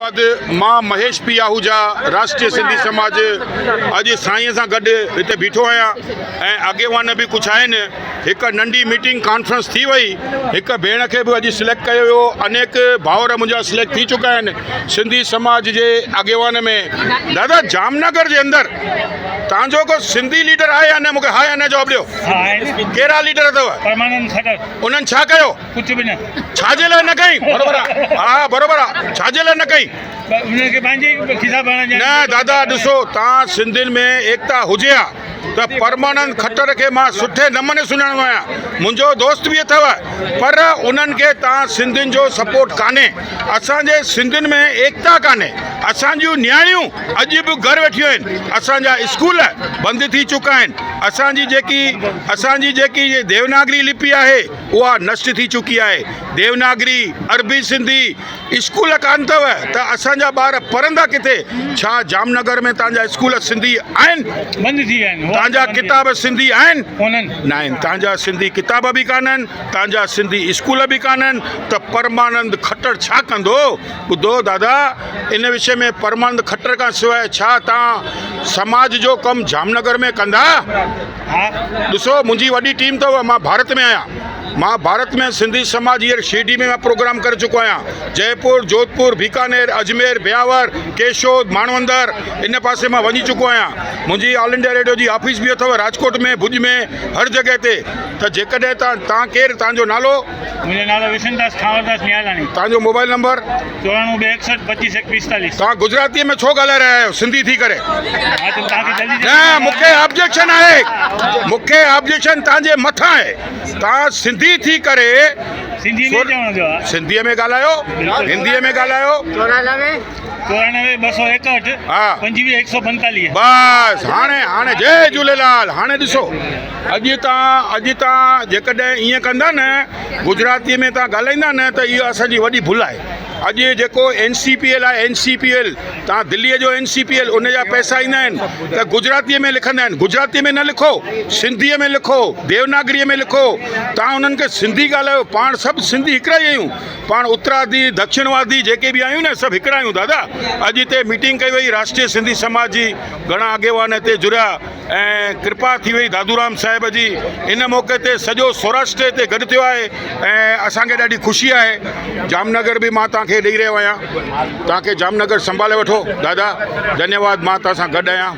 मां महेश पी आहूजा राष्ट्रीय सिंधी समाज अॼु साईं सां गॾु हिते बीठो आहियां ऐं अॻेवान बि कुझु आहिनि। हिकु नंढी मीटिंग कॉन्फ्रेंस थी वई, हिकु भेण खे बि अॼु सिलेक्ट कयो वियो, अनेक भाउर मुंहिंजा सिलेक्ट थी चुका आहिनि सिंधी समाज जे अॻेवान में। दादा, जामनगर जे अंदरि तव्हांजो को सिंधी लीडर आहे या न? मूंखे हा या न जवाबु ॾियो। कहिड़ा लीडर अथव? परमानंद खट्टर। उन्हनि छा कयो? कुझु बि न। छाजे लाइ न कई? बराबरि आहे, हा बराबरि आहे। छाजे लाइ न कई? उनखे पंहिंजी खिताब न दादा, ॾिसो, तव्हां सिंधियुनि में एकता हुजे हा त परमानंद खट्टर खे मां सुठे नमूने सुञाणंदो आहियां, मुंहिंजो दोस्त बि अथव, पर उन्हनि खे तव्हां सिंधियुनि जो सपोर्ट कान्हे। असांजे सिंधियुनि में एकता कान्हे। असांजूं न्याणियूं अॼु बि घर वेठियूं आहिनि, असांजा स्कूल बंदि थी चुका आहिनि, असांजी जेकी देवनागरी लिपि आहे उहा नष्ट थी चुकी आहे। देवनागरी, अरबी सिंधी स्कूल कान अथव त असांजा ॿार पढ़ंदा किथे? छा जामनगर में तव्हांजा स्कूल सिंधी आहिनि? बंदि थी विया आहिनि। तव्हांजा किताब सिंधी आहिनि? कोन्हनि। न आहिनि। तव्हांजा सिंधी किताब बि कान्हनि, तव्हांजा सिंधी स्कूल बि कान्हनि, त परमानंद खट्टर छा कंदो? ॿुधो दादा, इन विषय में परमानंद खट्टर खां सवाइ छा तव्हां समाज जो कमु जामनगर में कंदा? ॾिसो, मुंहिंजी वॾी टीम अथव, मां भारत में आहियां। मां भारत में सिंधी समाज हींअर शिरडी में मां प्रोग्राम करे चुको आहियां। जयपुर, जोधपुर, बीकानेर, अजमेर, ब्यावर, केशोद, माणवंदर, इन पासे मां वञी चुको आहियां। मुंहिंजी ऑल इंडिया रेडियो जी ऑफिस बि अथव राजकोट में, भुज में, हर जॻह ते। त जेकॾहिं तव्हां केरु, तव्हांजो नालो? मुंहिंजो नालो विशनदास ठावरदास नियालानी। तव्हांजो मोबाइल नंबर? 94 61 25 45। तव्हां गुजरातीअ में छो ॻाल्हाए रहिया आहियो सिंधी थी करे? न, मूंखे ऑब्जेक्शन आहे, मूंखे ऑब्जेक्शन तव्हांजे मथां आहे। तव्हां सिंधी थी करे सिंधीअ में ॻाल्हायो, हिंदीअ में ॻाल्हायो। 94 261 25 145। बसि, हाणे जय झूलेलाल। हाणे ॾिसो, अॼु तव्हां जेकॾहिं ईअं कंदा न, गुजरातीअ में तव्हां ॻाल्हाईंदा न, त इहो असांजी वॾी भुल आहे। अॼु जेको NCPL आहे, NCPL, तव्हां दिल्लीअ जो NCPL, उन जा पैसा ईंदा आहिनि त गुजरातीअ में लिखंदा आहिनि। गुजरातीअ में न लिखो, सिंधीअ में लिखो, देवनागरीअ में लिखो। तव्हां उन्हनि खे सिंधी ॻाल्हायो। पाण सभु सिंधी हिकिड़ा ई आहियूं, पाण उत्तरादी दक्षिणवादी जेके बि आहियूं न, सभु हिकिड़ा आहियूं दादा। अॼु हिते मीटिंग कई वई राष्ट्रीय सिंधी समाज जी, घणा अॻेवान हिते जुड़िया ऐं कृपा थी वई दादूराम साहिब जी। इन मौक़े ते सॼो सौराष्ट्र हिते गॾु थियो आहे ऐं असांखे ॾाढी ख़ुशी आहे। जामनगर बि मां तव्हांखे ॾेई रहियो आहियां, तव्हांखे जामनगर संभाले वठो दादा। धन्यवाद, मां तव्हां सां गॾु आहियां।